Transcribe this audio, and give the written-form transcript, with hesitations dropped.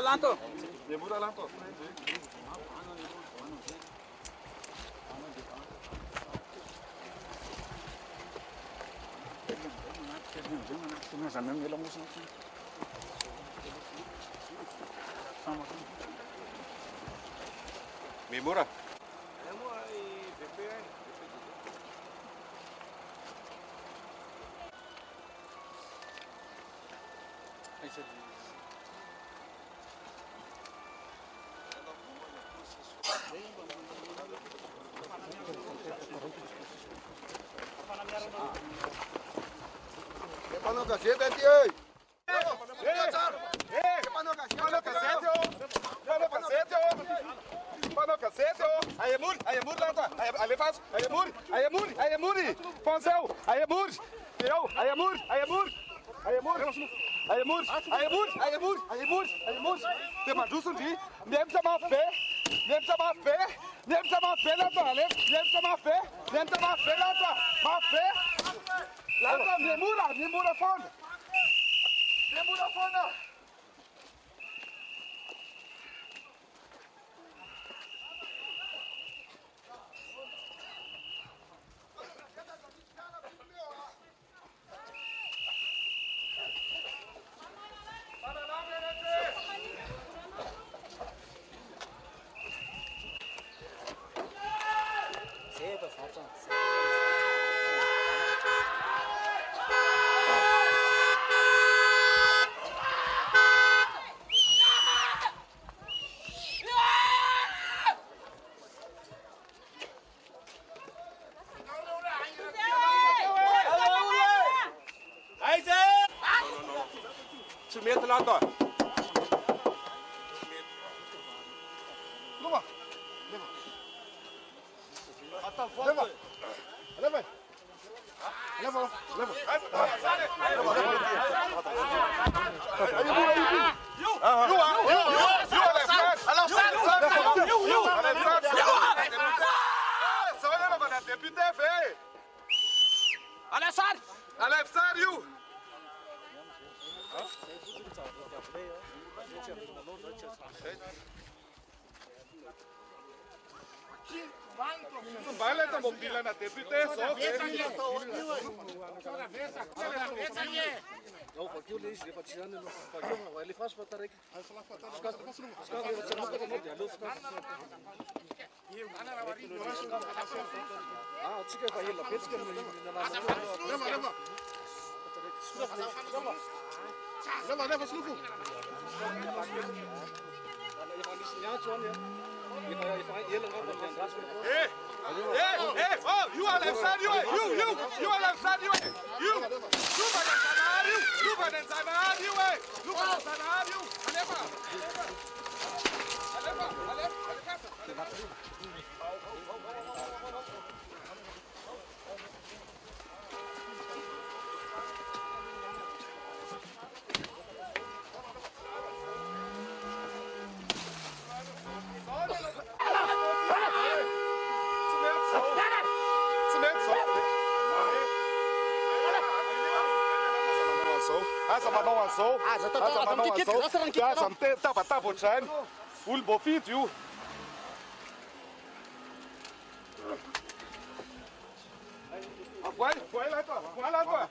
lanto. Demura lanto. Memura. Pano cacete, oi! Pano cacete, aí mur lá, tá? Aí faz, aí mur, Poncel, aí mur, eu, aí mur, tem mais justo de, nem precisa mais fé, lá, tá? Nem precisa mais fé, lá, tá? Mais fé, lá, tá? Nem mura fonda. Cimento lá, ó. Baila một đi lên là tiền tuyết số Eu vou aqui o lixo, vou tirar no vai ele faz para estar aqui. Ah, chica vai lá, pesca leva slufu. Oh, you are left side, you are left side, you tá botando o bofito. Vai lá, vai.